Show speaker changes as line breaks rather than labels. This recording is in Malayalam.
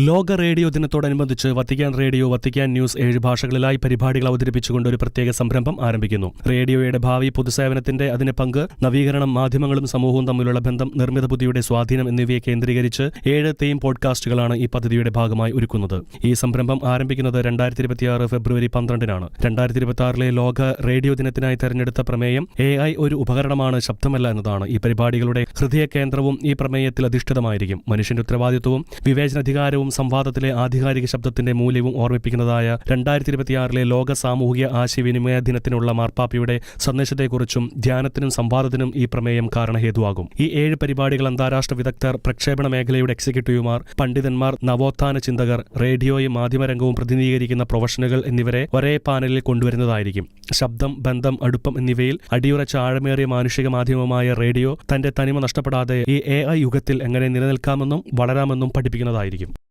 ലോക റേഡിയോ ദിനത്തോടനുബന്ധിച്ച് വത്തിക്കാൻ റേഡിയോ, വത്തിക്കാൻ ന്യൂസ് 7 ഭാഷകളിലായി പരിപാടികൾ അവതരിപ്പിച്ചുകൊണ്ട് ഒരു പ്രത്യേക സംരംഭം ആരംഭിക്കുന്നു. റേഡിയോയുടെ ഭാവി, പൊതുസേവനത്തിന്റെ അതിന് പങ്ക്, നവീകരണം, മാധ്യമങ്ങളും സമൂഹവും തമ്മിലുള്ള ബന്ധം, നിർമ്മിത ബുദ്ധിയുടെ സ്വാധീനം എന്നിവയെ കേന്ദ്രീകരിച്ച് 7 തീം പോഡ്കാസ്റ്റുകളാണ് ഈ പദ്ധതിയുടെ ഭാഗമായി ഒരുക്കുന്നത്. ഈ സംരംഭം ആരംഭിക്കുന്നത് 2026 ഫെബ്രുവരി 12-നാണ്. 2026 ലോക റേഡിയോ ദിനത്തിനായി തെരഞ്ഞെടുത്ത പ്രമേയം AI ഒരു ഉപകരണമാണ്, ശബ്ദമല്ല എന്നതാണ്. ഈ പരിപാടികളുടെ ഹൃദയ കേന്ദ്രവും ഈ പ്രമേയത്തിൽ അധിഷ്ഠിതമായിരിക്കും. മനുഷ്യന്റെ ഉത്തരവാദിത്വവും വിവേചനാധികാരവും സംവാദത്തിലെ ആധികാരിക ശബ്ദത്തിന്റെ മൂല്യവും ഓർമ്മിപ്പിക്കുന്നതായ 2026 ലോക സാമൂഹിക ആശയവിനിമയ ദിനത്തിനുള്ള മാർപ്പാപ്പയുടെ സന്ദേശത്തെക്കുറിച്ചും ധ്യാനത്തിനും സംവാദത്തിനും ഈ പ്രമേയം കാരണഹേതുവാകും. ഈ 7 പരിപാടികൾ അന്താരാഷ്ട്ര വിദഗ്ധർ, പ്രക്ഷേപണ മേഖലയുടെ എക്സിക്യൂട്ടീവുമാർ, പണ്ഡിതന്മാർ, നവോത്ഥാന ചിന്തകർ, റേഡിയോയും മാധ്യമരംഗവും പ്രതിനിധീകരിക്കുന്ന പ്രൊഫഷണലുകൾ എന്നിവരെ ഒരേ പാനലിൽ കൊണ്ടുവരുന്നതായിരിക്കും. ശബ്ദം, ബന്ധം, അടുപ്പം എന്നിവയിൽ അടിയുറച്ച ആഴമേറിയ മാനുഷിക മാധ്യമമായ റേഡിയോ തന്റെ തനിമ നഷ്ടപ്പെടാതെ ഈ AI യുഗത്തിൽ എങ്ങനെ നിലനിൽക്കാമെന്നും വളരാമെന്നും പഠിപ്പിക്കുന്നതായിരിക്കും.